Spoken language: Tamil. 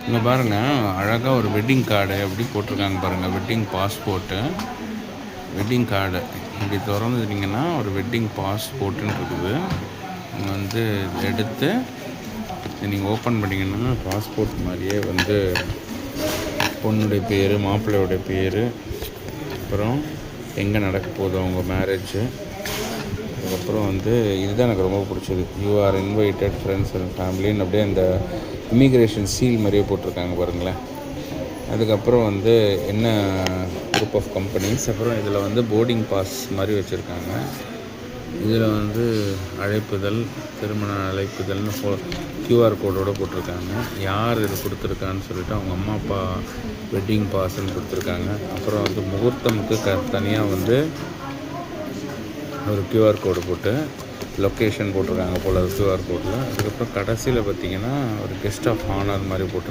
இங்கே பாருங்கள், அழகாக ஒரு வெட்டிங் கார்டு எப்படி போட்டிருக்காங்க பாருங்கள். வெட்டிங் பாஸ்போர்ட்டு, வெட்டிங் கார்டு இப்படி திறந்துட்டிங்கன்னா ஒரு வெட்டிங் பாஸ்போர்ட்டுன்னு இருக்குது. நீங்கள் வந்து எடுத்து நீங்கள் ஓப்பன் பண்ணிங்கன்னா பாஸ்போர்ட் மாதிரியே வந்து பொண்ணுடைய பேர், மாப்பிள்ளையோடைய பேர், அப்புறம் எங்கே நடக்க போகுது அவங்க மேரேஜு, அதுக்கப்புறம் வந்து இதுதான் எனக்கு ரொம்ப பிடிச்சது. You are invited friends and ஃபேமிலின்னு அப்படியே அந்த இமிக்ரேஷன் சீல் மாதிரியே போட்டிருக்காங்க பாருங்களேன். அதுக்கப்புறம் வந்து என்ன குரூப் ஆஃப் கம்பெனிஸ், அப்புறம் இதில் வந்து போர்டிங் பாஸ் மாதிரி வச்சுருக்காங்க. இதில் வந்து அழைப்புதல், திருமண அழைப்புதல்னு QR கோடோடு போட்டிருக்காங்க. யார் இது கொடுத்துருக்கான்னு சொல்லிவிட்டு அவங்க அம்மா அப்பா வெட்டிங் பாஸ்ன்னு கொடுத்துருக்காங்க. அப்புறம் வந்து முகூர்த்தமுக்கு தனியாக வந்து ஒரு QR கோடு போட்டு லொக்கேஷன் போட்டிருக்காங்க போல் QR கோடில். அதுக்கப்புறம் கடைசியில் பார்த்திங்கன்னா ஒரு கெஸ்ட் ஆஃப் ஹானர் மாதிரி போட்டிருக்காங்க.